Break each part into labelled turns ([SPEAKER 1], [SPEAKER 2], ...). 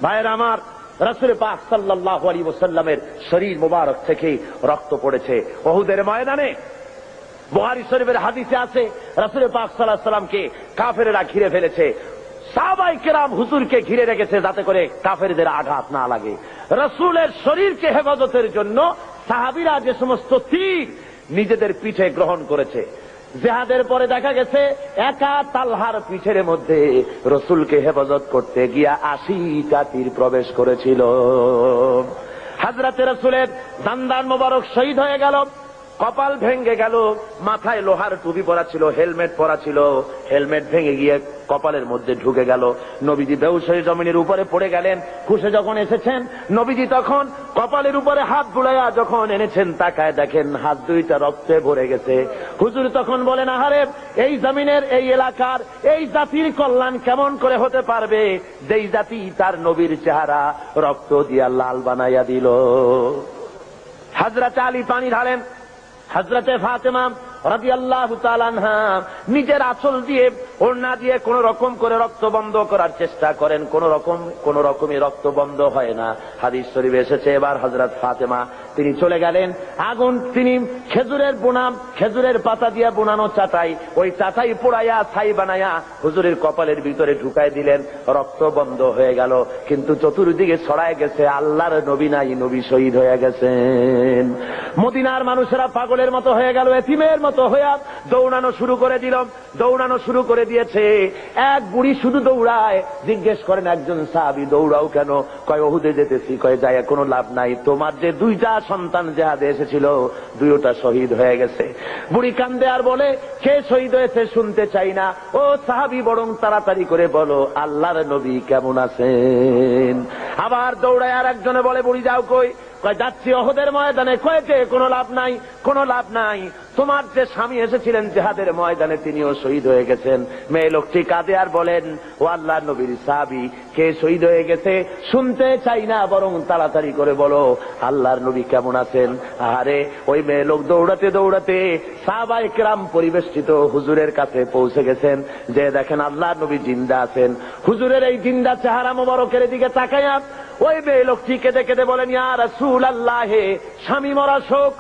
[SPEAKER 1] ভাইয়ের আমার, রাসূল পাক সাল্লাল্লাহু আলাইহি ওয়াসাল্লামের শরীর মুবারক থেকে রক্ত পড়েছে উহুদের ময়দানে। বুখারী শরীফের হাদিসে আছে, রাসূল পাক সাল্লাল্লাহু আলাইহি ওয়াসাল্লামকে কাফেররা ঘিরে ফেলেছে। সাহাবায়ে কেরাম হুজুরকে ঘিরে রেখেছে যাতে করে কাফেরদের আঘাত না লাগে। রাসূলের শরীরকে হেফাজতের জন্য সাহাবীরা যে সমস্ত তীর নিজেদের পিঠে গ্রহণ করেছে। জিহাদের পরে দেখা গেছে একা তালহার পিঠের মধ্যে রসুলকে হেফাজত করতে গিয়া 80টা তীর প্রবেশ করেছিল। হযরতে রাসূলের দান্দান মোবারক শহীদ হয়ে গেল, কপাল ভেঙে গেল, মাথায় লোহার টুপি পরা ছিল, হেলমেট পরা ছিল, হেলমেট ভেঙে গিয়ে কপালের মধ্যে ঢুকে গেল। নবীজি বেহুশ হয়ে জমিনের উপরে পড়ে গেলেন। হুঁশে যখন এসেছেন, নবীজি তখন কপালের উপরে হাত বুলাইয়া যখন এনেছেন, তাকায় দেখেন হাত দুইটা রক্তে ভরে গেছে। হুজুর তখন বলেন, আহারে, এই জমিনের এই এলাকার এই জাতির কল্যাণ কেমন করে হতে পারবে যেই জাতি তার নবীর চেহারা রক্ত দিয়া লাল বানাইয়া দিল। হযরত আলী পানি ঢালেন, হযরতে ফাতেমা রাদিয়াল্লাহু তাআলা আনহা নিজের আঁচল দিয়ে ওড়না দিয়ে কোন রকম করে রক্ত বন্ধ করার চেষ্টা করেন, কোন রকমই রক্ত বন্ধ হয় না। হাদিস শরীফে এসেছে, এবার হযরত ফাতেমা তিনি চলে গেলেন, আগুন তিনি খেজুরের পাতা দিয়ে বোনানো চাটাই, ওই চাটাই পোড়াইয়া ছাই বানাইয়া হুজুরের কপালের ভিতরে ঢুকাই দিলেন, রক্ত বন্ধ হয়ে গেল। কিন্তু চতুর্দিকে ছড়ায় গেছে আল্লাহর নবী নাই, নবী শহীদ হয়ে গেছেন। মদিনার মানুষেরা পাগলের মতো হয়ে গেল, এতিমের মতো হয়ে দৌড়ানো শুরু করে দিয়েছে। এক বুড়ি শুধু দৌড়ায়। জিজ্ঞেস করেন, একজন সাহাবী, দৌড়াও কেন? কয়, উহুদে যেতেছি। কয়, যায় কোনো লাভ নাই, তোমার যে দুইটা সন্তান জিহাদে এসেছিল দুইটা শহীদ হয়ে গেছে। বুড়ি কান্দে আর বলে, কে শহীদ হয়েছে শুনতে চাই না, ও সাহাবী বরং তাড়াতাড়ি করে বলো আল্লাহর নবী কেমন আছেন। আবার দৌড়ায় আর একজনে বলে, বুড়ি যাও কই? কয়, যাচ্ছি উহুদের ময়দানে। কয়েছে কোনো লাভ নাই, তোমার যে স্বামী এসেছিলেন জিহাদের ময়দানে তিনিও শহীদ হয়ে গেছেন। মেয়ে লোকটি কাঁদে আর বলেন, ও আল্লাহর নবীর সাহাবী, কে শহীদ হয়ে গেছে শুনতে চাই না, বরং তাড়াতাড়ি করে বলো আল্লাহর নবী কেমন আছেন। আরে ওই মেয়ে লোক দৌড়াতে দৌড়াতে সাহাবায়ে কেরাম পরিবেষ্টিত হুজুরের কাছে পৌঁছে গেছেন, যে দেখেন আল্লাহর নবী জিন্দা আছেন। হুজুরের এই জিন্দা চেহারা মোবারকের দিকে তাকায়া ওই মেয়ে লোকটি কেঁদে কেঁদে বলেন, ইয়া রাসূলুল্লাহ, স্বামী মরা শোক,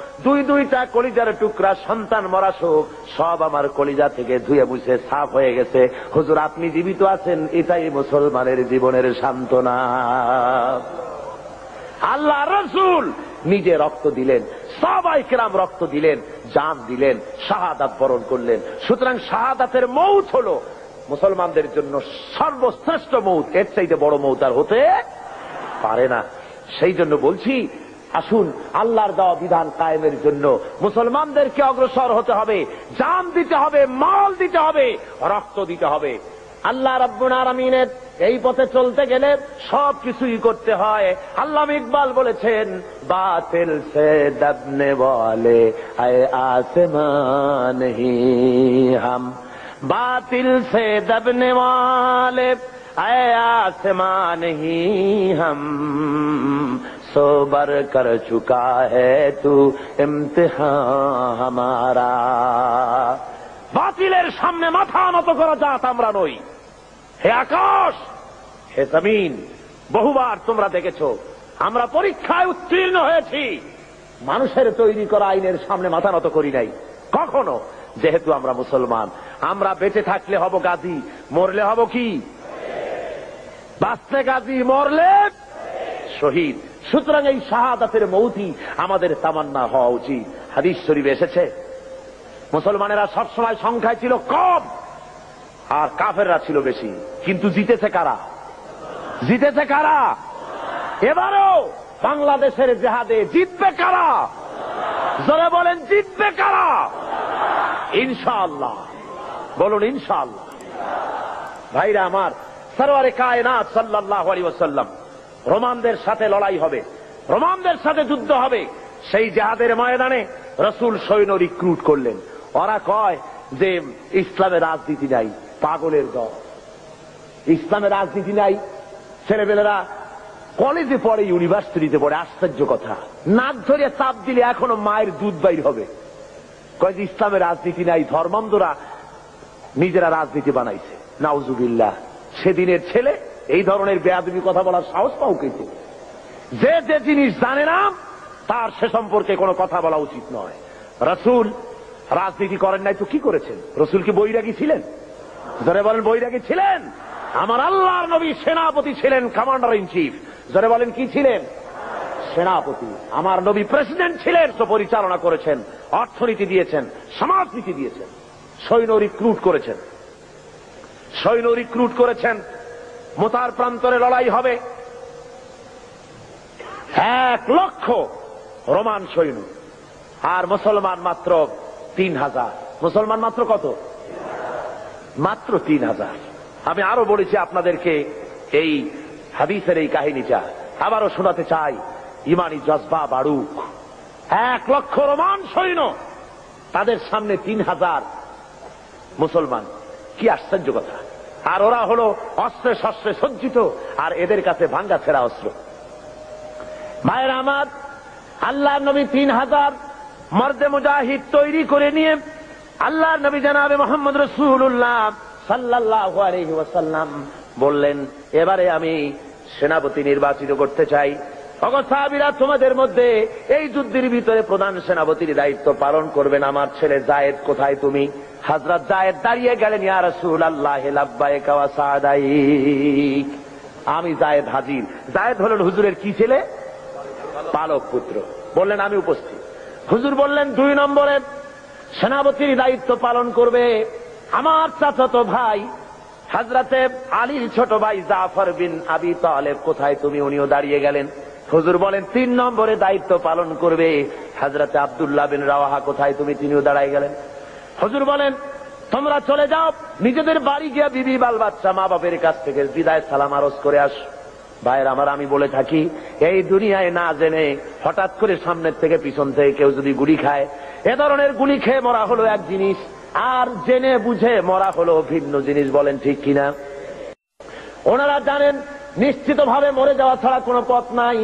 [SPEAKER 1] দুইটা কলিজার টুকরা সন্তান মরা শোক, সব আমার কলিজা থেকে ধুয়ে মুছে সাফ হয়ে গেছে। হুজুর আপনি জীবিত আছেন, এটাই মুসলমানের জীবনের সান্ত্বনা। আল্লাহ রাসূল নিজে রক্ত দিলেন, সাহাবায়ে কেরাম রক্ত দিলেন, জান দিলেন, শাহাদাত বরণ করলেন। সুতরাং শাহাদাতের মউত হলো মুসলমানদের জন্য সর্বশ্রেষ্ঠ মউত, এর চাইতে বড় মউত আর হতে পারে না। সেই জন্য বলছি, আসুন আল্লাহর দেওয়া বিধান কায়েমের জন্য মুসলমানদেরকে অগ্রসর হতে হবে, জান দিতে হবে, মাল দিতে হবে, রক্ত দিতে হবে। আল্লাহ রাব্বুল আলামিনের এই পথে চলতে গেলে সব কিছুই করতে হয়। আল্লামা ইকবাল বলেছেন, বাতিল সে দবনে ওয়ালে আয়ে আসমান হি হাম, বাতিল সে দবনে ওয়ালে আয়ে আসমান হি হাম, सोबर कर चुका है तू इम्तिहान हमारा। বাতিলের সামনে মাথা নত করা জাত আমরা নই। হে আকাশ, হে জমিন, বহুবার তোমরা দেখেছো আমরা পরীক্ষায় উত্তীর্ণ হয়েছি, মানুষের তৈরি করা আইনের সামনে মাথা নত করি নাই কখনো। যেহেতু আমরা মুসলমান, আমরা বেঁচে থাকলে হব গাজী, মরলে হব কি? বাঁচতে গাজী, মরলে শহীদ। সুতরাং এই শাহাদাতের মৌতই আমাদের তামান্না হওয়া উচিত। হাদিস শরীফে এসেছে, মুসলমানেরা সবসময় সংখ্যায় ছিল কম আর কাফেররা ছিল বেশি, কিন্তু জিতেছে কারা? এবারও বাংলাদেশের জিহাদে জিতবে কারা? জোরে বলেন, জিতবে কারা? ইনশাআল্লাহ, বলুন ইনশাআল্লাহ। ভাইরা আমার, সরওয়ারে কায়নাত সাল্লাল্লাহু আলাইহি ওয়াসাল্লাম রোমানদের সাথে লড়াই হবে, রোমানদের সাথে যুদ্ধ হবে। সেই জিহাদের ময়দানে রাসূল সৈন্য রিক্রুট করলেন। ওরা কয় যে ইসলামের রাজনীতি নাই, পাগলের দল, ইসলামের রাজনীতি নাই। ছেলেবেলেরা কলেজে পড়ে, ইউনিভার্সিটিতে পড়ে, আশ্চর্য কথা, নাক ধরে চাপ দিলে এখনো মায়ের দুধ বাইর হবে। কয় যে ইসলামের রাজনীতি নাই, ধর্মান্ধরা নিজেরা রাজনীতি বানাইছে। নাউজুবিল্লাহ। সেদিনের ছেলে এই ধরনের বেয়াদবি কথা বলার সাহস পাও কিন্তু। যে যে জিনিস জানে না তার সে সম্পর্কে কোনো কথা বলা উচিত নয়। রাসূল রাজনীতি করেন নাই তো কি করেছেন? রাসূল কি বৈরাগী ছিলেন? যারা বলেন বৈরাগী ছিলেন? আমার আল্লাহর নবী সেনাপতি ছিলেন, কমান্ডার ইন চিফ। যারা বলেন কি ছিলেন? সেনাপতি। আমার নবী প্রেসিডেন্ট ছিলেন, তো পরিচালনা করেছেন, অর্থনীতি দিয়েছেন, সমাজনীতি দিয়েছেন, সৈন্য রিক্রুট করেছেন। মুতার প্রান্তরে লড়াই হবে, 1 লক্ষ রোমান সৈন্য, আর মুসলমান মাত্র 3000। মুসলমান মাত্র কত? মাত্র 3000। আমি আরো বলেছি আপনাদেরকে এই হাদিসের এই কাহিনীটা আবারও শোনাতে চাই, ইমানি জজবা বাড়ুক। 1 লক্ষ রোমান সৈন্য, তাদের সামনে 3000 মুসলমান। কি আশ্চর্য কথা! আর ওরা হলো অস্ত্রে শস্ত্রে সজ্জিত, আর এদের কাছে ভাঙ্গা ছেঁড়া অস্ত্র। ভাইয়ের আমার, আল্লাহর নবী 3000 মর্দে মুজাহিদ তৈরি করে নিয়ে আল্লাহর নবী জনাবে মুহাম্মদ রাসূলুল্লাহ সাল্লাল্লাহু আলাইহি ওয়াসাল্লাম বললেন, এবারে আমি সেনাপতি নির্বাচিত করতে চাই। ওগো সাহাবীরা, তোমাদের মধ্যে এই যুদ্ধের ভিতরে প্রধান সেনাপতির দায়িত্ব পালন করবেন আমার ছেলে যায়েদ। কোথায় তুমি? হযরত যায়েদ দাঁড়িয়ে গেলেন, ইয়া রাসূলুল্লাহ লাব্বাইকা ওয়া সাদাইক। আমি যায়েদ হাজির। যায়েদ হলেন হুজুরের কি ছেলে? পালক পুত্র। বললেন আমি উপস্থিত। হুজুর বললেন 2 নম্বরে সেনাপতির দায়িত্ব পালন করবে আমার চাচাতো ভাই হযরতে আলীর ছোট ভাই জাফর বিন আবি তালেব। কোথায় তুমি? উনিও দাঁড়িয়ে গেলেন। হুজুর বলেন 3 নম্বরে দায়িত্ব পালন করবে হযরতে আব্দুল্লাহ বিন রাওয়াহা। কোথায় তুমি? তিনিও দাঁড়ায় গেলেন। হুজুর বলেন, তোমরা চলে যাও, নিজেদের বাড়ি গিয়ে বিবি বাল বাচ্চা মা বাপের কাছ থেকে বিদায় সালাম আরজ করে আস। ভাইয়ের আমার, আমি বলে থাকি, এই দুনিয়ায় না জেনে হঠাৎ করে সামনের থেকে পিছন থেকে কেউ যদি গুলি খায়, এ ধরনের গুলি খেয়ে মরা হলো এক জিনিস, আর জেনে বুঝে মরা হলো ভিন্ন জিনিস। বলেন ঠিক কিনা? ওনারা জানেন নিশ্চিতভাবে মরে যাওয়া ছাড়া কোনো পথ নাই।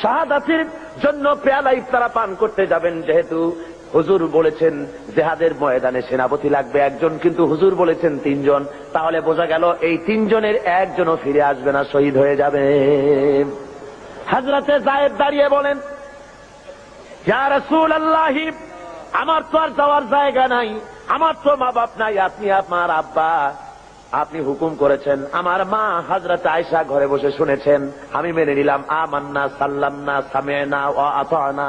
[SPEAKER 1] শাহাদাতের জন্য পেয়ালা ইফতারা পান করতে যাবেন, যেহেতু হুজুর বলেছেন জিহাদের ময়দানে সেনাপতি লাগবে একজন, কিন্তু হুজুর বলেছেন 3 জন। তাহলে বোঝা গেল এই 3 জনের একজনও ফিরে আসবে না, শহীদ হয়ে যাবে। হযরতে যায়েদ দাঁড়িয়ে বলেন, ইয়া রাসূলুল্লাহ, আমার তো আর যাওয়ার জায়গা নাই, আমার তো মা বাপ নাই, আপনি আমার আব্বা, আপনি হুকুম করেছেন। আমার মা হযরত আয়েশা ঘরে বসে শুনেছেন, আমি মেনে নিলাম। আমান্না সাল্লামনা সামি'না ওয়া আতা'না।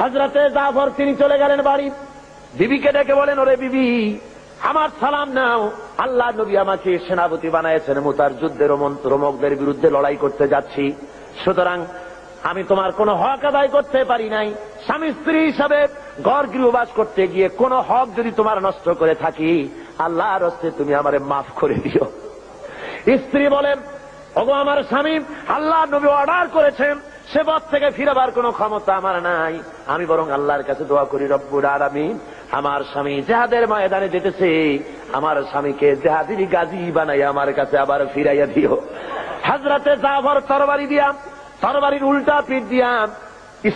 [SPEAKER 1] হযরতে জাফর তিনি চলে গেলেন বাড়ি। বিবিকে ডেকে বলেন, ওরে বিবি, আমার সালাম নাও, আল্লাহ নবী আমাকে সেনাপতি বানাইছেন, মুতার যুদ্ধের রোমকদের বিরুদ্ধে লড়াই করতে যাচ্ছি, সুতরাং আমি তোমার কোনো হক আদায় করতে পারি নাই। স্বামী স্ত্রী হিসাবে ঘর গৃহবাস করতে গিয়ে কোন হক যদি তোমার নষ্ট করে থাকি, আল্লাহর হস্তে তুমি আমারে মাফ করে দিও। স্ত্রী বলেন, ওগো আমার স্বামী, আল্লাহ নবী অর্ডার করেছেন, সে পথ থেকে ফিরবার কোনো ক্ষমতা আমার নাই। আমি বরং আল্লাহর কাছে দোয়া করি, রব্বুল আলামিন, আমার স্বামী জিহাদের ময়দানে যেতেছে, আমার স্বামীকে জিহাদি গাজী বানাই আমার কাছে আবার ফিরাইয়া দিও। হযরতে জাফর তরবারির উল্টা পিঠ দিয়া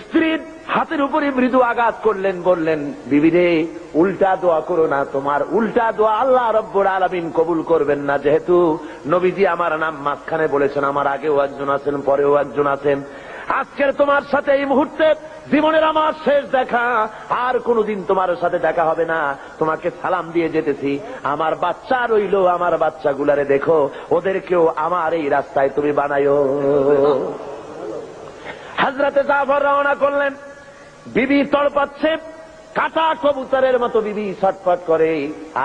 [SPEAKER 1] স্ত্রীর হাতের উপরে মৃদু আঘাত করলেন, বললেন, বিবি রে, উল্টা দোয়া করো না, তোমার উল্টা দোয়া আল্লাহ রব্বুল আলামিন কবুল করবেন না। যেহেতু নবীজি আমার নাম মাঝখানে বলেছেন, আমার আগেও একজন আছেন, পরেও একজন আছেন, আজকের তোমার সাথে এই মুহূর্তে জীবনের আমার শেষ দেখা, আর কোনদিন তোমার সাথে দেখা হবে না, তোমাকে সালাম দিয়ে যেতেছি। আমার বাচ্চা রইল, আমার বাচ্চাগুলারে দেখো, ওদেরকেও আমার এই রাস্তায় তুমি বানায়ো। হযরতে জাফর রওনা করলেন। বিবি তড়পাচ্ছে, কাটা কবুতরের মতো বিবি ছটফট করে,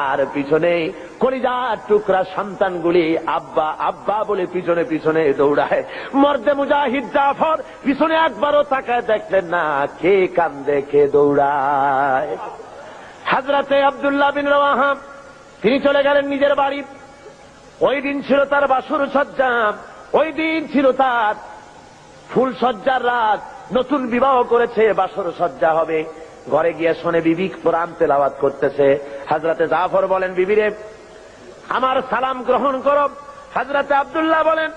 [SPEAKER 1] আর পিছনে কলিজার টুকরা সন্তানগুলি আব্বা আব্বা বলে পিছনে পিছনে দৌড়ায়। মর্দে মুজাহিদ জাফর পিছনে একবারও তাকায় দেখলেন না, কে কান্দে কে দৌড়ায়। হযরতে আব্দুল্লাহ বিন রাওয়াহা তিনি চলে গেলেন নিজের বাড়ি। ওই দিন ছিল তার বাসর সজ্জা, ওই দিন ছিল তার ফুল সজ্জার রাত, নতুন বিবাহ করেছে, বাসর সজ্জা হবে। ঘরে গিয়ে শোনে বিবি কোরআন তেলাওয়াত করতেছে। হযরতে জাফর বলেন, বিবি রে, আমার সালাম গ্রহণ করো। হযরতে আব্দুল্লাহ বলেন,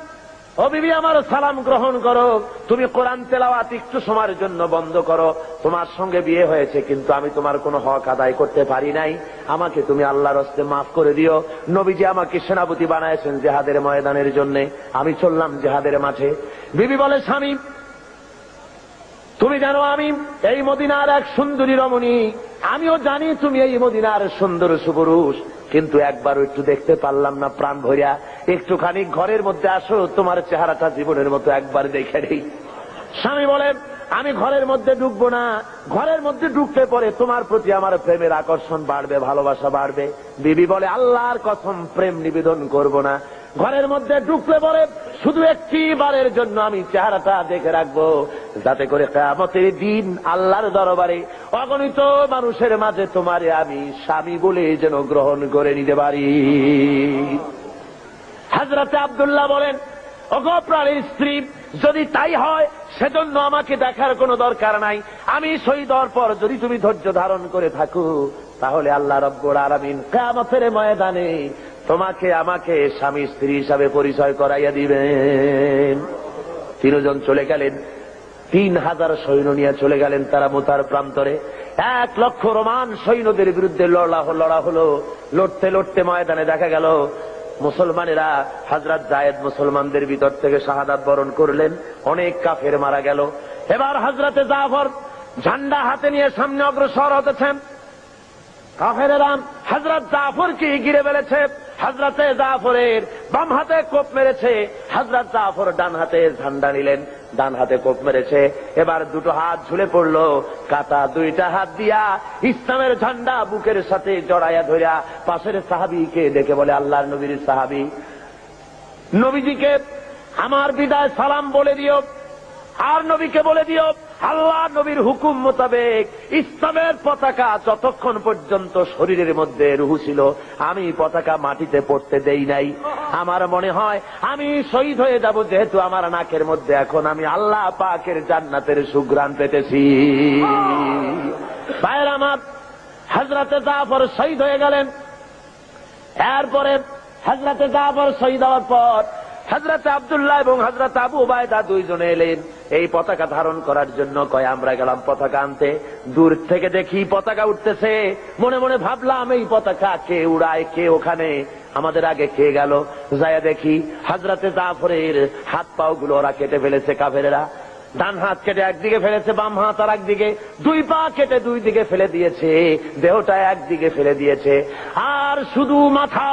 [SPEAKER 1] ও বিবি আমার সালাম গ্রহণ করো, তুমি কোরআন তেলাওয়াত একটু সময়ের জন্য বন্ধ করো। তোমার সঙ্গে বিয়ে হয়েছে কিন্তু আমি তোমার কোনো হক আদায় করতে পারি নাই, আমাকে তুমি আল্লাহর হস্তে মাফ করে দিও। নবীজি আমাকে সেনাপতি বানাইছেন জিহাদের ময়দানের জন্য, আমি চললাম জিহাদের মাঠে। বিবি বলে, স্বামী তুমি জানো আমি এই মদিনার এক সুন্দরী রমণী, আমিও জানি তুমি এই মদিনার সুন্দর সুপুরুষ, কিন্তু একবারও একটু দেখতে পারলাম না প্রাণ ভরিয়া। একটুখানি ঘরের মধ্যে আসো, তোমার চেহারাটা জীবনের মতো একবার দেখে নেই। স্বামী বলে, আমি ঘরের মধ্যে ঢুকবো না, ঘরের মধ্যে ঢুকতে পরে তোমার প্রতি আমার প্রেমের আকর্ষণ বাড়বে, ভালোবাসা বাড়বে। বিবি বলে, আল্লাহর কসম প্রেম নিবেদন করব না, ঘরের মধ্যে ঢুকলে পরে শুধু একটি বারের জন্য আমি চেহারাটা দেখে রাখবো, যাতে করে কিয়ামতের দিন আল্লাহর দরবারে অগণিত মানুষের মাঝে তোমারে আমি স্বামী বলে যেন গ্রহণ করে নিতে পারি। হযরতে আব্দুল্লাহ বলেন, ওগো প্রাণের স্ত্রী, যদি তাই হয় সেজন্য আমাকে দেখার কোনো দরকার নাই, আমি শহীদ হওয়ার পর যদি তুমি ধৈর্য ধারণ করে থাকো তাহলে আল্লাহ রাব্বুল আলামিন কিয়ামতের ময়দানে তোমাকে আমাকে স্বামী স্ত্রী হিসাবে পরিচয় করাইয়া দিবেন। তিনজন চলে গেলেন, 3000 সৈন্য নিয়ে চলে গেলেন তারা মুতার প্রান্তরে। 1 লক্ষ রোমান সৈন্যদের বিরুদ্ধে লড়া হলো। লড়তে লড়তে ময়দানে দেখা গেল মুসলমানেরা, হযরত যায়েদ মুসলমানদের ভিতর থেকে শাহাদাত বরণ করলেন, অনেক কাফের মারা গেল। এবার হযরতে জাফর ঝান্ডা হাতে নিয়ে সামনে অগ্রসর হতেছেন। কাফেরেরা হযরত জাফরকে ঘিরে ফেলেছে, হযরতে জাফরের বাম হাতে কোপ মেরেছে, হযরত জাফর ডান হাতে ঝান্ডা নিলেন, ডান হাতে কোপ মেরেছে। এবার দুটো হাত ঝুলে পড়লো, কাটা দুইটা হাত দিয়া ইসলামের ঝান্ডা বুকের সাথে জড়াইয়া ধরিয়া পাশের সাহাবীকে ডেকে বলে, আল্লাহর নবীর সাহাবী, নবীজিকে আমার বিদায় সালাম বলে দিও, আর নবীকে বলে দিও আল্লাহ নবীর হুকুম মোতাবেক ইসলামের পতাকা যতক্ষণ পর্যন্ত শরীরের মধ্যে রুহ ছিল আমি পতাকা মাটিতে পড়তে দেই নাই। আমার মনে হয় আমি শহীদ হয়ে যাব, যেহেতু আমার নাকের মধ্যে এখন আমি আল্লাহ পাকের জান্নাতের সুঘ্রাণ পেতেছি। ভাইয়ের আমার, হযরতে জাফর শহীদ হয়ে গেলেন। এরপরে হযরতে জাফর শহীদ হওয়ার পর হযরতে আব্দুল্লাহ এবং হযরত আবু উবায়দা দুইজনে এলেন এই পতাকা ধারণ করার জন্য। কয় আমরা গেলাম পতাকা আনতে, দূর থেকে দেখি পতাকা উঠতেছে, মনে মনে ভাবলাম এই পতাকা কে উড়ায়, কে ওখানে, আমাদের আগে কে গেল। যায়া দেখি হযরতে জাফরের হাত পাও গুলো ওরা কেটে ফেলেছে কাফেরেরা, ডান হাত কেটে একদিকে ফেলেছে, বাম হাত আর একদিকে, 2 পা কেটে 2 দিকে ফেলে দিয়েছে, দেহটা একদিকে ফেলে দিয়েছে, আর শুধু মাথা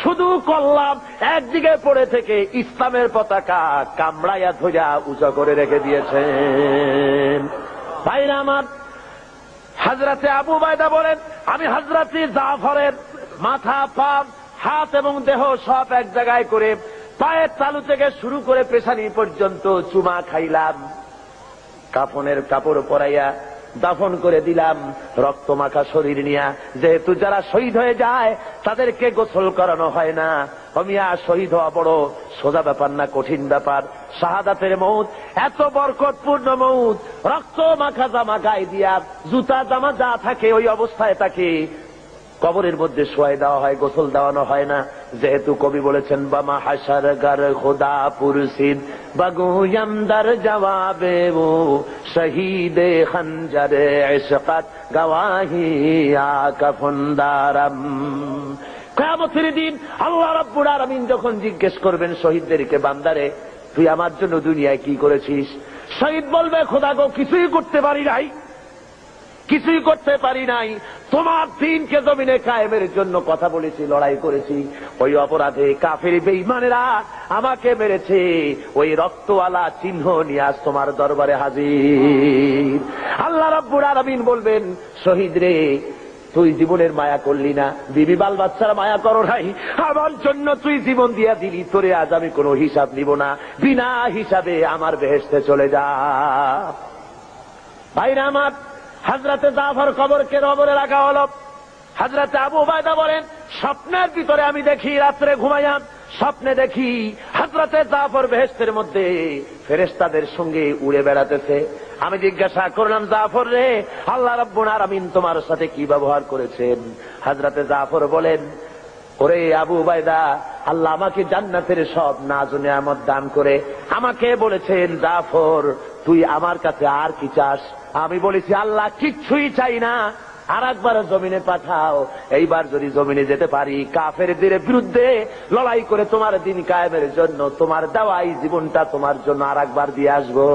[SPEAKER 1] শুধু কল্লাম একদিকে পড়ে থেকে ইসলামের পতাকা কামড়াইয়া ধইরা উঁচা করে রেখে দিয়েছেন। ভাইরা আমার, হযরতে আবু উবায়দা বলেন, আমি হযরতে জাফরের মাথা, পা, হাত এবং দেহ সব এক জায়গায় করে পায়ের তালু থেকে শুরু করে পেশানি পর্যন্ত চুমা খাইলাম, কাফনের কাপড় পরাইয়া দাফন করে দিলাম, রক্ত মাখা শরীর নিয়া। যেহেতু যারা শহীদ হয়ে যায় তাদেরকে গোসল করানো হয় না, অমিয়া শহীদ হওয়া বড় সোজা ব্যাপার না, কঠিন ব্যাপার। শাহাদাতের মউত এত বরকতপূর্ণ মউত, রক্ত মাখা জামা গায়ে দিয়া, জুতা জামা যা থাকে ওই অবস্থায় তাকে কবরের মধ্যে শোয়াই দেওয়া হয়, গোসল দেওয়ানো হয় না। যেহেতু কবি বলেছেন, বামা হাসার গার খোদা পুরসিদ বাগুয়াম দার জবাবে ও শহীদে খঞ্জরে ইশকাত গওয়াহি আকাফন্দারাম। কিয়ামতের দিন আল্লাহ রাব্বুল আলামিন যখন জিজ্ঞেস করবেন শহীদদেরকে, বান্দারে তুই আমার জন্য দুনিয়ায় কি করেছিস? শহীদ বলবে, খোদা গো কিছুই করতে পারি নাই, কিছুই করতে পারি নাই, তোমার দ্বীনকে জমিনে কায়েমের জন্য কথা বলেছি, লড়াই করেছি, ওই অপরাধে কাফের বেঈমানেরা আমাকে মেরেছে, ওই রক্তওয়ালা চিহ্ন নিয়ে আজ তোমার দরবারে হাজির। আল্লাহ রাব্বুল আলামিন বলবেন, শহীদ রে তুই জীবনের মায়া করলি না, বিবি বাল বাচ্চারা মায়া করো নাই, আমার জন্য তুই জীবন দিয়া দিলি, তোরে আজ আমি কোনো হিসাব নিব না, বিনা হিসাবে আমার বেহেশতে চলে যা। ভাইরা আমার, হযরতে জাফর কবরকে কবরে রাখা হলো। হযরতে আবু উবায়দা বলেন, স্বপ্নের ভিতরে আমি দেখি, রাত্রে ঘুমাইয়া স্বপ্নে দেখি হযরতে জাফর বেহেশতের মধ্যে ফেরেশতাদের সঙ্গে উড়ে বেড়াতেছে। আমি জিজ্ঞাসা করলাম, জাফর রে, আল্লাহ রাব্বুল আলামিন তোমার সাথে কি ব্যবহার করেছেন? হযরতে জাফর বলেন, ওরে আবু উবায়দা, আল্লাহ আমাকে জান্নাতের সব নাজ ও নিয়ামত দান করে আমাকে বলেছেন, জাফর তুই আমার কাছে আর কি চাস? আমি বলেছি, আল্লাহ কিচ্ছুই চাই না, আর একবার জমিনে পাঠাও। এইবার যদি জমিনে যেতে পারি, কাফেরদের বিরুদ্ধে লড়াই করে তোমার দিন কায়েমের জন্য তোমার দেওয়া এই জীবনটা তোমার জন্য আর একবার দিয়ে আসবো।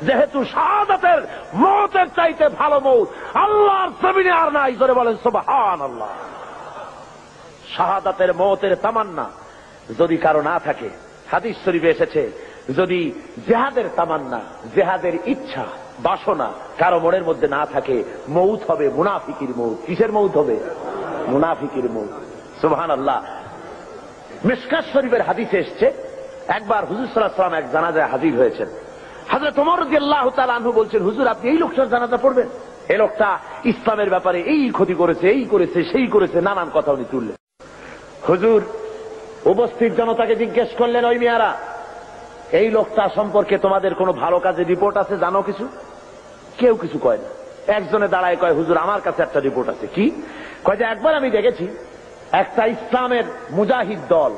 [SPEAKER 1] যেহেতু শাহাদাতের মওতের চাইতে ভালো মওত আল্লাহর জমিনে আর নাই, জোরে বলেন সুবহানাল্লাহ। শাহাদাতের মওতের তামান্না যদি কারো না থাকে, হাদিস শরীফে এসেছে, যদি জিহাদের তামান্না, জিহাদের ইচ্ছা, বাসনা কারো মনের মধ্যে না থাকে, মৌত হবে মুনাফিকের মৌত। কিসের মৌত হবে? মুনাফিকের মৌত। সুবহানাল্লাহ। মিশকাত শরীফের হাদিসে এসেছে, একবার হুজুর সাল্লাল্লাহু আলাইহি ওয়াসাল্লাম এক জানাজায় হাজির হয়েছেন। হযরত ওমর রাদিয়াল্লাহু তাআলা আনহু বলছেন, হুজুর আপনি এই লোকটার জানাজা পড়বেন? এই লোকটা ইসলামের ব্যাপারে এই ক্ষতি করেছে, এই করেছে, সেই করেছে, নানান কথা উনি তুললেন। হুজুর উপস্থিত জনতাকে জিজ্ঞেস করলেন, ওই মিয়ারা, এই লোকটা সম্পর্কে তোমাদের কোনো ভালো কাজের রিপোর্ট আছে? জানো কিছু? কেউ কিছু কয় না। একজনে দাঁড়ায় কয়, হুজুর আমার কাছে একটা রিপোর্ট আছে। কি? কয় যে একবার আমি দেখেছি একটা ইসলামের মুজাহিদ দল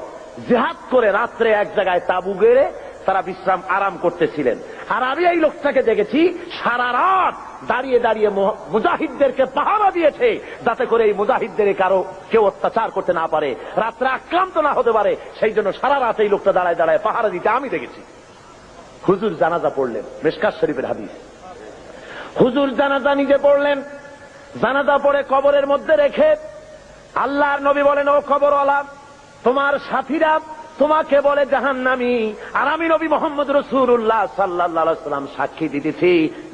[SPEAKER 1] জিহাদ করে রাত্রে এক জায়গায় তাবু গেড়ে তারা বিশ্রাম আরাম করতেছিলেন, আর আমি এই লোকটাকে দেখেছি সারা রাত দাঁড়িয়ে দাঁড়িয়ে মুজাহিদদেরকে পাহারা দিয়েছে, যাতে করে এই মুজাহিদদের কারো কেউ অত্যাচার করতে না পারে, রাত্রে আক্রান্ত না হতে পারে, সেই জন্য সারা রাত এই লোকটা দাঁড়ায় দাঁড়ায় পাহারা দিতে আমি দেখেছি। হুজুর জানাজা পড়লেন, মিশকাত শরীফের হাদিস। হুজুর জানাজা নিজে পড়লেন, জানাজা পড়ে কবরের মধ্যে রেখে আল্লাহর নবী বলেন, ও কবরওয়ালা, তোমার সাথীরা তোমাকে বলে জাহান্নামী, আর আমি নবী মুহাম্মদ রাসূলুল্লাহ সাল্লাল্লাহু আলাইহি ওয়াসাল্লাম সাক্ষী দিতেছি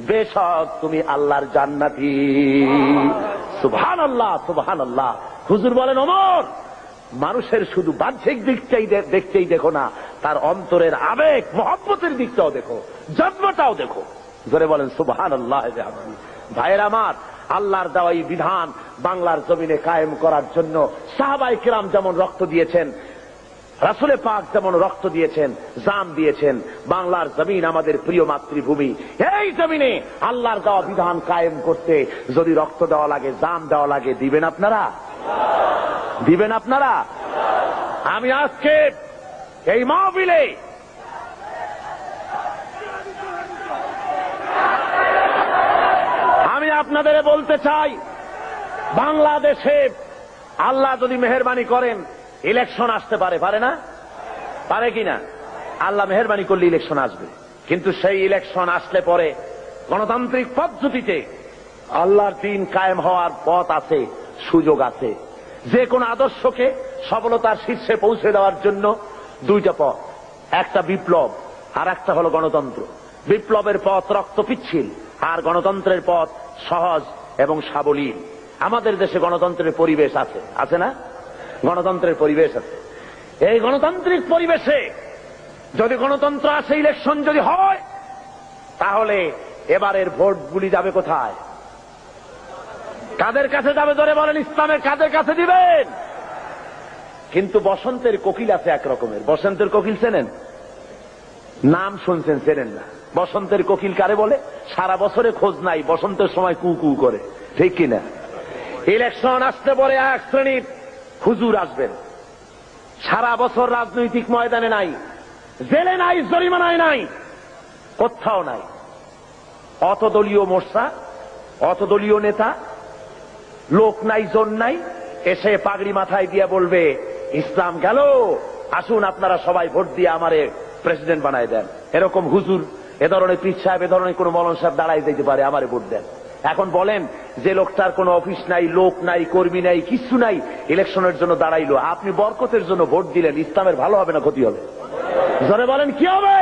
[SPEAKER 1] বেশক তুমি আল্লাহর জান্নাতি। সুবহানাল্লাহ, সুবহানাল্লাহ। হুজুর বলেন, ওমর, মানুষের শুধু বাহ্যিক দিকটাই দেখতেই দেখো না, তার অন্তরের আবেগ মহব্বতের দিকটাও দেখো, জজ্বাটাও দেখো। ধরে বলেন সুবহানাল্লাহ। ভাইয়ের আমার, আল্লাহর দেওয়া এই বিধান বাংলার জমিনে কায়েম করার জন্য সাহাবায়ে কিরাম যেমন রক্ত দিয়েছেন, রাসূলে পাক যেমন রক্ত দিয়েছেন, জান দিয়েছেন, বাংলার জমিন আমাদের প্রিয় মাতৃভূমি, এই জমিনে আল্লাহর দেওয়া বিধান কায়েম করতে যদি রক্ত দেওয়া লাগে, জান দেওয়া লাগে, দিবেন আপনারা? দিবেন আপনারা? আমি আজকে এই মাহফিলে আমি আপনাদের বলতে চাই, বাংলাদেশে আল্লাহ যদি মেহেরবানি করেন ইলেকশন আসতে পারে, পারে না? পারে কিনা? আল্লাহ মেহেরবানি করলে ইলেকশন আসবে, কিন্তু সেই ইলেকশন আসলে পরে গণতান্ত্রিক পদ্ধতিতে আল্লাহর দ্বীন কায়েম হওয়ার পথ আছে, সুযোগ আছে। যে কোন আদর্শকে সফলতার শীর্ষে পৌঁছে দেওয়ার জন্য দুইটা পথ, একটা বিপ্লব আর একটা হলো গণতন্ত্র। বিপ্লবের পথ রক্ত পিচ্ছিল, আর গণতন্ত্রের পথ সহজ এবং সাবলীল। আমাদের দেশে গণতন্ত্রের পরিবেশ আছে, আছে না? গণতন্ত্রের পরিবেশ আছে। এই গণতান্ত্রিক পরিবেশে যদি গণতন্ত্র আসে, ইলেকশন যদি হয়, তাহলে এবারের ভোটগুলি যাবে কোথায়? কাদের কাছে যাবে? ধরে বলেন, ইসলামের কাদের কাছে দিবেন? কিন্তু বসন্তের কোকিল আছে এক রকমের। বসন্তের কোকিল চেনেন? নাম শুনছেন, চেনেন না। বসন্তের কোকিল কারে বলে? সারা বছরে খোঁজ নাই, বসন্তের সময় কু কু করে, ঠিক কিনা? ইলেকশন আসতে পরে এক শ্রেণীর হুজুর আসবেন, সারা বছর রাজনৈতিক ময়দানে নাই, জেলে নাই, জরিমানায় নাই, কোথাও নাই। অতদলীয় মোর্চা, অতদলীয় নেতা, লোক নাই, জন নাই, এসে পাগড়ি মাথায় দিয়ে বলবে, ইসলাম গেল, আসুন আপনারা সবাই ভোট দিয়ে আমারে প্রেসিডেন্ট বানায় দেন। এরকম হুজুর, এ ধরনের পীর সাহেব, এ ধরনের কোন মৌলানা সাহেব দাঁড়াই দিতে পারে, আমারে ভোট দেন। এখন বলেন, যে লোকটার কোনো অফিস নাই, লোক নাই, কর্মী নাই, কিছু নাই, ইলেকশনের জন্য দাঁড়াইলো, আপনি বরকতের জন্য ভোট দিলেন, ইসলামের ভালো হবে না ক্ষতি হবে? জোরে বলেন, কি হবে?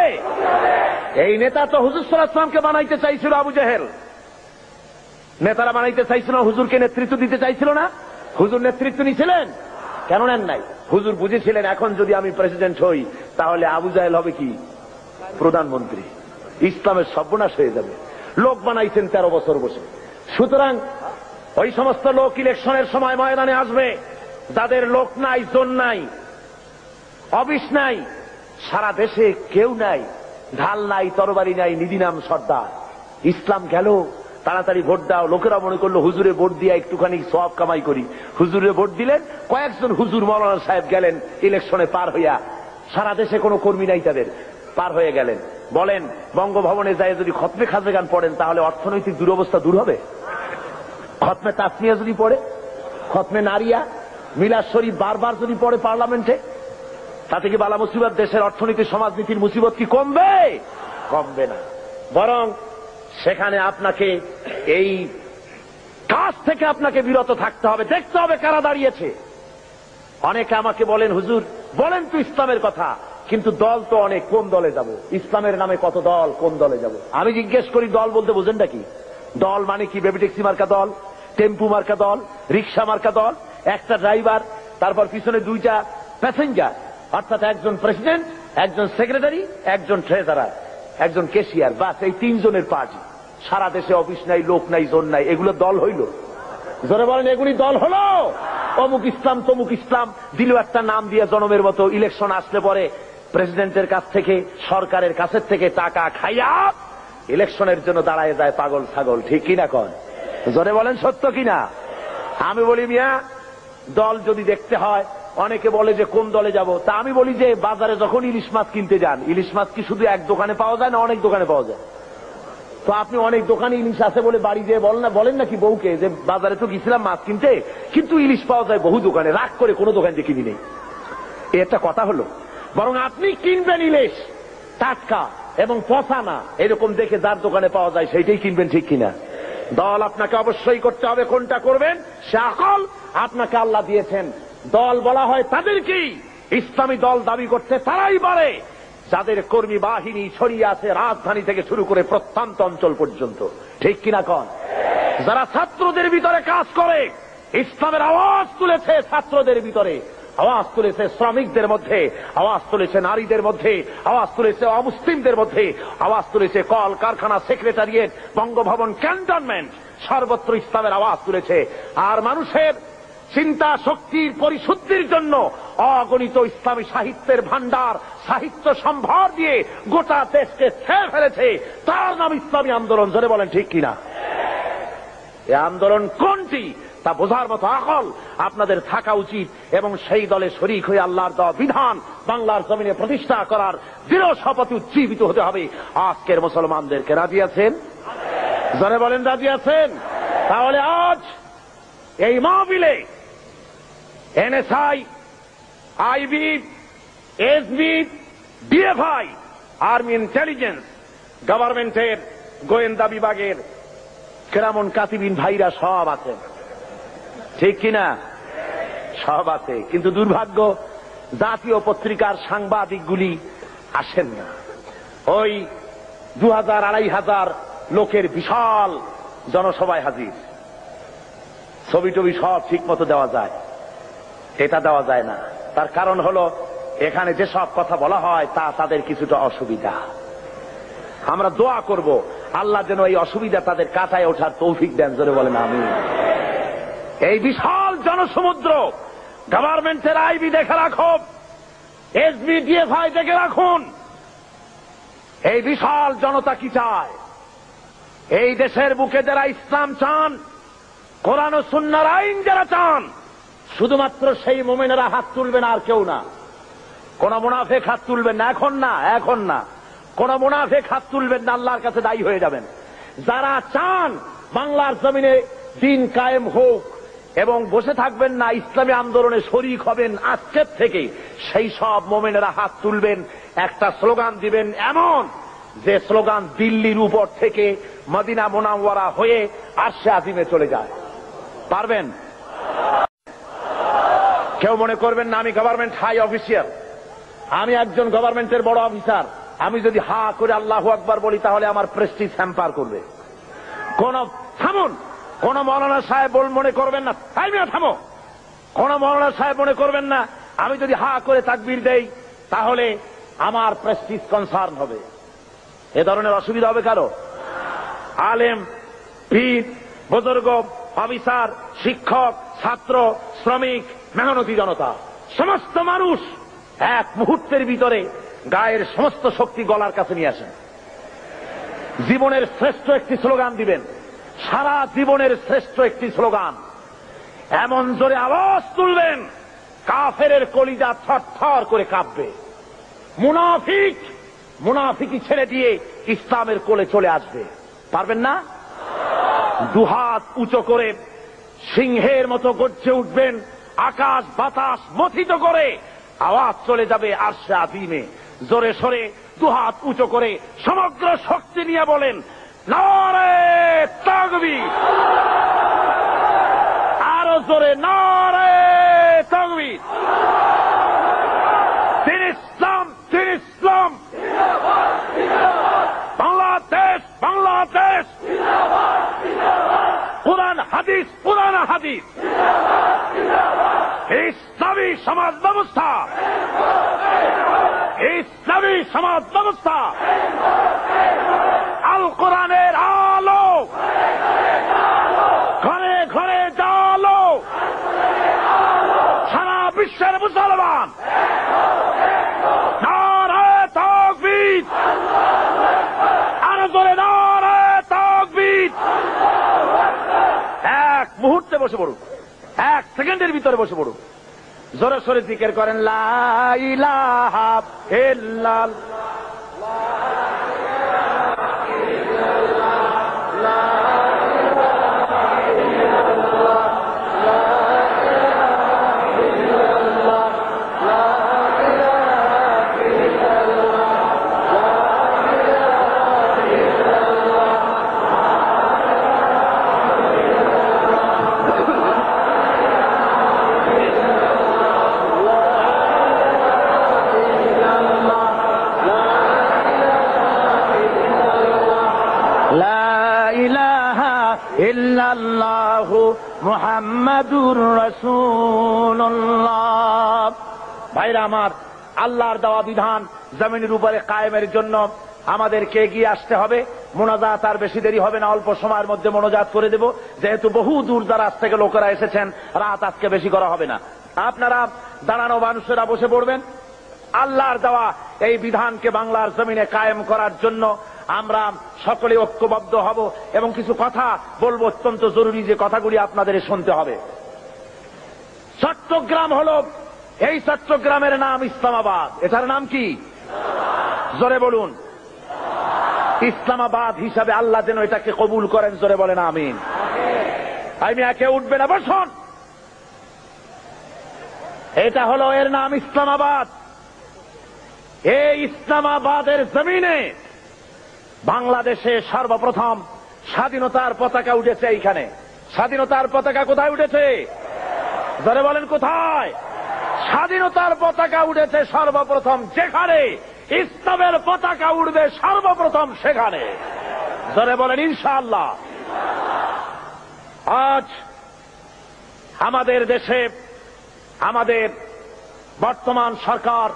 [SPEAKER 1] এই নেতা তো হুজুর সাল্লাল্লাহু আলাইহি ওয়াসাল্লামকে বানাইতে চাইছিল আবু জেহেল। নেতারা বানাইতে চাইছিল, হুজুরকে নেতৃত্ব দিতে চাইছিল না? হুজুর নেতৃত্ব নিয়েছিলেন? কেন নেন নাই? হুজুর বুঝেছিলেন, এখন যদি আমি প্রেসিডেন্ট হই, তাহলে আবু জাহেল হবে কি প্রধানমন্ত্রী, ইসলামের সর্বনাশ হয়ে যাবে। লোক বানাইছেন 13 বছর বসে। সুতরাং ওই সমস্ত লোক ইলেকশনের সময় ময়দানে আসবে, যাদের লোক নাই, জন নাই, অফিস নাই, সারা দেশে কেউ নাই, ঢাল নাই, তরবারি নাই, নিদিনাম সর্দার। ইসলাম গেল, তাড়াতাড়ি ভোট দাও। লোকেরা মনে করলো হুজুরে ভোট দিয়ে একটুখানি সওয়াব কামাই করি, হুজুরে ভোট দিলেন। কয়েকজন হুজুর মৌলানা সাহেব গেলেন ইলেকশনে পার হইয়া, সারা দেশে কোনো কর্মী নাই তাদের, পার হয়ে গেলেন। বলেন বঙ্গভবনে যায় যদি খতমে খাজেগান পড়েন তাহলে অর্থনৈতিক দুরবস্থা দূর হবে? খতমে তাসমিয়া যদি পড়ে, খতমে নারিয়া, মিলাদ শরীফ বারবার যদি পড়ে পার্লামেন্টে, তাতে কি বালা মুসিবত, দেশের অর্থনীতি সমাজনীতির মুসিবত কি কমবে? কমবে না, বরং সেখানে আপনাকে এই কাজ থেকে আপনাকে বিরত থাকতে হবে, দেখতে হবে কারা দাঁড়িয়েছে। অনেকে আমাকে বলেন হুজুর বলেন তো ইসলামের কথা, কিন্তু দল তো অনেক, কোন দলে যাব? ইসলামের নামে কত দল, কোন দলে যাব? আমি জিজ্ঞেস করি দল বলতে বোঝেন নাকি? দল মানে কি? বেবি ট্যাক্সি মার্কা দল, টেম্পু মার্কা দল, রিক্সা মার্কা দল, একটা ড্রাইভার, তারপর পিছনে দুইটা প্যাসেঞ্জার, অর্থাৎ একজন প্রেসিডেন্ট, একজন সেক্রেটারি, একজন ট্রেজারার, একজন ক্যাশিয়ার, বাস এই তিনজনের পার্টি। সারা দেশে অফিস নাই, লোক নাই, জোন নাই, এগুলো দল হইল? জোরে বলেন এগুলি দল হলো? অমুক ইসলাম তমুক ইসলাম দিল একটা নাম দিয়ে জনমের মতো। ইলেকশন আসলে পরে প্রেসিডেন্টের কাছ থেকে, সরকারের কাছের থেকে টাকা খাইয়া ইলেকশনের জন্য দাঁড়ায় যায় পাগল ছাগল। ঠিক কিনা কন? জোরে বলেন সত্য কিনা? আমি বলি মিয়া, দল যদি দেখতে হয়, অনেকে বলে যে কোন দলে যাব, তা আমি বলি যে বাজারে যখন ইলিশ মাছ কিনতে যান, ইলিশ মাছ কি শুধু এক দোকানে পাওয়া যায় না অনেক দোকানে পাওয়া যায়? তো আপনি অনেক দোকানে ইলিশ আছে বলে বাড়ি যেয়ে বলেন নাকি বউকে যে বাজারে তো গেছিলাম মাছ কিনতে, কিন্তু ইলিশ পাওয়া যায় বহু দোকানে, রাগ করে কোনো দোকান দিয়ে কিনি নেই। এটা কথা হলো? বরং আপনি কিনবেন ইলিশ টাটকা এবং পচা না, এরকম দেখে যার দোকানে পাওয়া যায় সেইটাই কিনবেন। ঠিক কিনা? দল আপনাকে অবশ্যই করতে হবে। কোনটা করবেন সে আকল আপনাকে আল্লাহ দিয়েছেন। দল বলা হয় তাদেরকেই, ইসলামী দল দাবি করতে তারাই পারে যাদের কর্মী বাহিনী ছড়িয়ে আছে রাজধানী থেকে শুরু করে প্রত্যন্ত অঞ্চল পর্যন্ত। ঠিক কিনা কন? যারা ছাত্রদের ভিতরে কাজ করে, ইসলামের আওয়াজ তুলেছে ছাত্রদের ভিতরে, আওয়াজ তুলেছে শ্রমিকদের মধ্যে, আওয়াজ তুলেছে নারীদের মধ্যে, আওয়াজ তুলেছে অমুসলিমদের মধ্যে, আওয়াজ তুলেছে কল কারখানা, সেক্রেটারিয়েট, বঙ্গভবন, ক্যান্টনমেন্ট, সর্বত্র ইসলামের আওয়াজ তুলেছে। আর মানুষের চিন্তা শক্তির পরিশুদ্ধির জন্য অগণিত ইসলামী সাহিত্যের ভান্ডার, সাহিত্য সম্ভার দিয়ে গোটা দেশকে ছেড়ে ফেলেছে। তার নাম ইসলামী আন্দোলন। জোরে বলেন ঠিক কিনা? এই আন্দোলন কোনটি তা বোঝার মতো আকল আপনাদের থাকা উচিত, এবং সেই দলে শরীক হয়ে আল্লাহর দেওয়া বিধান বাংলার জমিনে প্রতিষ্ঠা করার দৃঢ় শপথে উজ্জীবিত হতে হবে। আজকের মুসলমানদেরকে রাজি আছেন? জোরে বলেন রাজি আছেন? তাহলে আজ এই মাহফিলে NSI, IB, SB, DFI, army intelligence, গভর্নমেন্টের গোয়েন্দা বিভাগের কেরামন কাতিবিন ভাইরা সব আছেন। ঠিক কিনা? সব আছে, কিন্তু দুর্ভাগ্য জাতীয় পত্রিকার সাংবাদিকগুলি আসেন না। ওই 2000-2500 লোকের বিশাল জনসভায় হাজির, ছবি টবি সব ঠিক মতো দেওয়া যায়, এটা দেওয়া যায় না। তার কারণ হলো এখানে যেসব কথা বলা হয় তা তাদের কিছুটা অসুবিধা। আমরা দোয়া করব আল্লাহ যেন এই অসুবিধা তাদের কাটায় ওঠার তৌফিক দেন। জোরে বলেন আমিন। এই বিশাল জনসমুদ্র গভর্নমেন্টের আইবি দেখে রাখো, এসবি, ডিএফআই দেখে রাখুন। এই বিশাল জনতা কি চায়? এই দেশের বুকে যারা ইসলাম চান, কোরআন ও সুন্নাহর আইন যারা চান, শুধুমাত্র সেই মুমিনেরা হাত তুলবেন, আর কেউ না। কোন মুনাফিক হাত তুলবেন না, এখন না, এখন না। কোন মুনাফিক হাত তুলবেন না, আল্লাহর কাছে দায়ী হয়ে যাবেন। যারা চান বাংলার জমিনে দিন কায়েম হোক এবং বসে থাকবেন না, ইসলামী আন্দোলনে শরীক হবেন আজকের থেকে, সেই সব মুমিনেরা হাত তুলবেন। একটা স্লোগান দিবেন এমন যে স্লোগান দিল্লির উপর থেকে মদিনা মুনাওয়ারা হয়ে আরশে আজিমে চলে যায়। পারবেন? কেউ মনে করবেন না আমি গভর্নমেন্ট হাই অফিসিয়াল, আমি একজন গভর্নমেন্টের বড় অফিসার, আমি যদি হা করে আল্লাহু আকবার বলি তাহলে আমার প্রেস্টিজ হ্যাম্পার করবে। থামুন, কোন মৌলানা সাহেব মনে করবেন না, থামো, কোন মৌলানা সাহেব মনে করবেন না আমি যদি হা করে তাকবীর দেই তাহলে আমার প্রেস্টিজ কনসার্ন হবে। এ ধরনের অসুবিধা হবে কারো? আলেম, পীর, বুজুর্গ, অফিসার, শিক্ষক, ছাত্র, শ্রমিক, মেহনতি জনতা, সমস্ত মানুষ এক মুহূর্তের ভিতরে গায়ের সমস্ত শক্তি গলার কাছে নিয়ে আসেন। জীবনের শ্রেষ্ঠ একটি স্লোগান দিবেন, সারা জীবনের শ্রেষ্ঠ একটি স্লোগান। এমন জোরে আওয়াজ তুলবেন কাফেরের কলিজা থরথর করে কাঁপবে। মুনাফিকি ছেড়ে দিয়ে ইসলামের কোলে চলে আসবে। পারবেন না? দুহাত উঁচু করে সিংহের মতো গর্জে উঠবেন, আকাশ বাতাস মথিত করে আওয়াজ চলে যাবে আরশে আযীমে। জোরে সরে দুহাত উঁচু করে সমগ্র শক্তি নিয়ে বলেন, নারে তাকবীর। আরো জোরে, নারে তাকবীর। দিন ইসলাম, দিন ইসলাম। বাংলাদেশ, বাংলাদেশ। পুরান হাদিস, পুরান হাদিস। ইসলামী সমাজ ব্যবস্থা, ইসলামী সমাজ ব্যবস্থা। আল কোরআনের আলো ঘরে ঘরে জালো। সারা বিশ্বের মুসলমান নারে তাকবীর। আরো জোরে নারে তাকবীর। এক মুহূর্তে বসে পড়ুন, এক সেকেন্ডের ভিতরে বসে পড়ুন। জোরে সরে জিকির করেন, লা ইলাহা ইল্লাল্লাহ। ইল্লাল্লাহু মুহাম্মাদুর রাসূলুল্লাহ। ভাইরা আমার, আল্লাহর দেওয়া বিধান জমিনের উপরে কায়েমের জন্য আমাদেরকে এগিয়ে আসতে হবে। মোনাজাত আর বেশি দেরি হবে না, অল্প সময়ের মধ্যে মোনাজাত করে দেব। যেহেতু বহু দূর দারাজ থেকে লোকেরা এসেছেন, রাত আজকে বেশি করা হবে না। আপনারা দাঁড়ানো মানুষেরা বসে পড়বেন। আল্লাহর দেওয়া এই বিধানকে বাংলার জমিনে কায়েম করার জন্য আমরা সকলে ঐক্যবদ্ধ হব এবং কিছু কথা বলবো, অত্যন্ত জরুরি যে কথাগুলি আপনাদের শুনতে হবে। চট্টগ্রাম হল, এই চট্টগ্রামের নাম ইসলামাবাদ। এটার নাম কি? জোরে বলুন। ইসলামাবাদ হিসাবে আল্লাহ যেন এটাকে কবুল করেন। জোরে বলেন আমিন। আমি একে উঠবে না, বসুন। এটা হলো, এর নাম ইসলামাবাদ। এই ইসলামাবাদের জমিনে বাংলাদেশে সর্বপ্রথম স্বাধীনতার পতাকা উঠেছে। এইখানে স্বাধীনতার পতাকা কোথায় উঠেছে? জোরে বলেন কোথায়? স্বাধীনতার পতাকা উঠেছে সর্বপ্রথম যেখানে ইসলামের পতাকা উঠবে সর্বপ্রথম সেখানে। জোরে বলেন ইনশাআল্লাহ। আজ আমাদের দেশে আমাদের বর্তমান সরকার,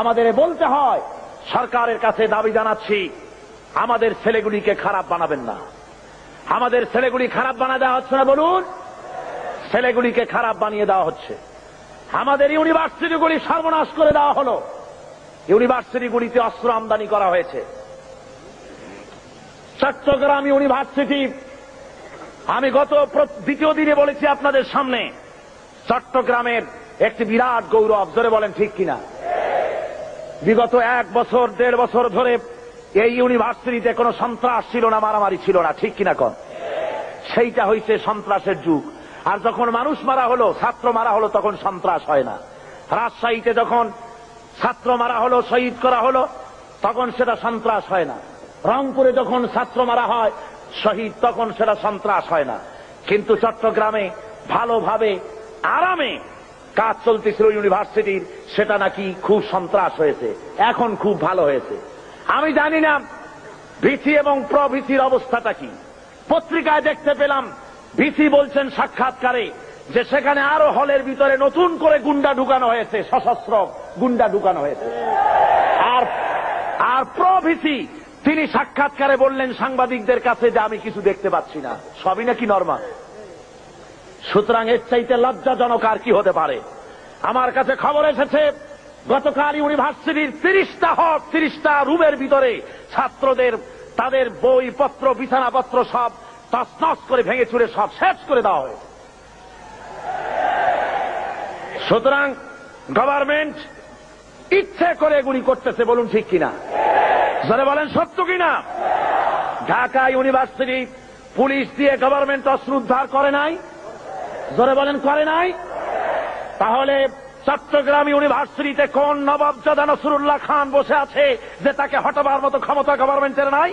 [SPEAKER 1] আমাদের বলতে হয়, সরকারের কাছে দাবি জানাচ্ছি, আমাদের ছেলেগুলিকে খারাপ বানাবেন না। আমাদের ছেলেগুলি খারাপ বানিয়ে দেওয়া হচ্ছে না, বলুন। ছেলেগুলিকে খারাপ বানিয়ে দেওয়া হচ্ছে। আমাদের ইউনিভার্সিটিগুলি সর্বনাশ করে দেওয়া হলো। ইউনিভার্সিটিগুলিতে অস্ত্র আমদানি করা হয়েছে। চট্টগ্রাম ইউনিভার্সিটি, আমি গত দ্বিতীয় দিনে বলেছি আপনাদের সামনে, চট্টগ্রামের একটি বিরাট গৌরব। জোরে বলেন ঠিক কিনা? বিগত 1 বছর 1.5 বছর ধরে এই ইউনিভার্সিটিতে কোনো সন্ত্রাস ছিল না, মারামারি ছিল না, ঠিক কিনা কন? সেইটা হইছে সন্ত্রাসের যুগ। আর যখন মানুষ মারা হলো, ছাত্র মারা হলো, তখন সন্ত্রাস হয় না। রাজশাহীতে যখন ছাত্র মারা হলো, শহীদ করা হলো, তখন সেটা সন্ত্রাস হয় না। রংপুরে যখন ছাত্র মারা হয়, শহীদ, তখন সেটা সন্ত্রাস হয় না। কিন্তু চট্টগ্রামে ভালোভাবে আরামে কাজ চলতেছিল ইউনিভার্সিটির, সেটা নাকি খুব সন্ত্রাস হয়েছে। এখন খুব ভালো হয়েছে। আমি জানি না ভিসি এবং প্রভিসির অবস্থাটা কি। পত্রিকায় দেখতে পেলাম ভিসি বলছেন সাক্ষাৎকারে যে সেখানে আরো হলের ভিতরে নতুন করে গুন্ডা ঢুকানো হয়েছে, সশস্ত্র গুন্ডা ঢুকানো হয়েছে। আর প্রভিসি তিনি সাক্ষাৎকারে বললেন সাংবাদিকদের কাছে যে আমি কিছু দেখতে পাচ্ছি না, সবই নাকি নরমাল। সুতরাং এর চাইতে লজ্জাজনক আর কি হতে পারে? আমার কাছে খবর এসেছে গতকাল ইউনিভার্সিটির 30টা রুমের ভিতরে ছাত্রদের তাদের বইপত্র, বিছানাপত্র সব তছনছ করে ভেঙে চুরে সব শেষ করে দেওয়া হয়েছে। সুতরাং গভর্নমেন্ট ইচ্ছে করে এগুলি করতেছে, বলুন ঠিক কিনা? যারা বলেন সত্য কিনা? ঢাকা ইউনিভার্সিটি পুলিশ দিয়ে গভর্নমেন্ট অস্ত্র উদ্ধার করে নাই? যারা বলেন করে নাই? তাহলে চট্টগ্রাম ইউনিভার্সিটিতে কোন নবাবজাদা নসরুল্লাহ খান বসে আছে যে তাকে হটাবার মতো ক্ষমতা গভর্নমেন্টের নাই?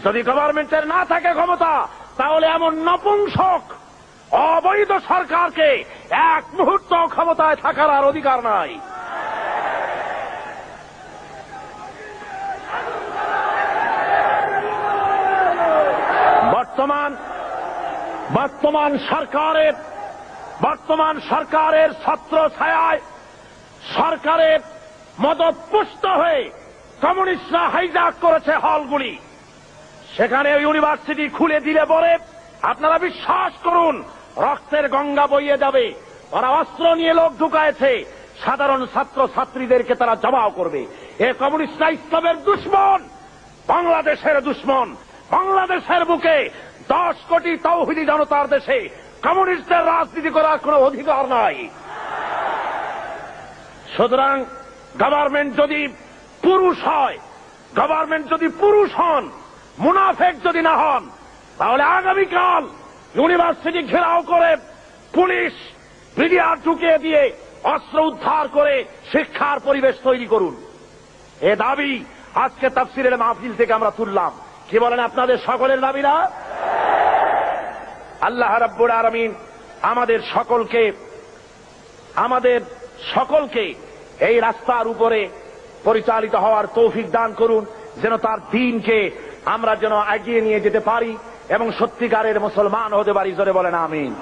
[SPEAKER 1] যদি গভর্নমেন্টের না থাকে ক্ষমতা, তাহলে এমন নপুংসক অবৈধ সরকারকে এক মুহূর্ত ক্ষমতায় থাকার আর অধিকার নাই। বর্তমান সরকারের ছত্র ছায়ায় সরকারের মদতপুষ্ট হয়ে কমিউনিস্টরা হাইজ্যাক করেছে হলগুলি। সেখানে ইউনিভার্সিটি খুলে দিলে পরে আপনারা বিশ্বাস করুন রক্তের গঙ্গা বইয়ে যাবে। ওরা অস্ত্র নিয়ে লোক ঢুকায়েছে, সাধারণ ছাত্র ছাত্রীদেরকে তারা জবাও করবে। এ কমিউনিস্টরা ইসলামের দুশমন, বাংলাদেশের দুশমন। বাংলাদেশের বুকে 10 কোটি তৌহিদি জনতার দেশে কমিউনিস্টদের রাজনীতি করার কোন অধিকার নাই। সুতরাং গভর্নমেন্ট যদি পুরুষ হন, মুনাফেক যদি না হন, তাহলে আগামীকাল ইউনিভার্সিটি ঘেরাও করে পুলিশ মিডিয়া ঢুকিয়ে দিয়ে অস্ত্র উদ্ধার করে শিক্ষার পরিবেশ তৈরি করুন। এ দাবি আজকে তাফসিরের মাহফিল থেকে আমরা তুললাম। কি বলেন আপনাদের সকলের দাবি না? আল্লাহ রাব্বুল আলামিন আমাদের সকলকে এই রাস্তার উপরে পরিচালিত হওয়ার তৌফিক দান করুন, যেন তার দ্বীনকে আমরা যেন এগিয়ে নিয়ে যেতে পারি এবং সত্যিকারের মুসলমান হতে পারি। জোরে বলেন আমিন।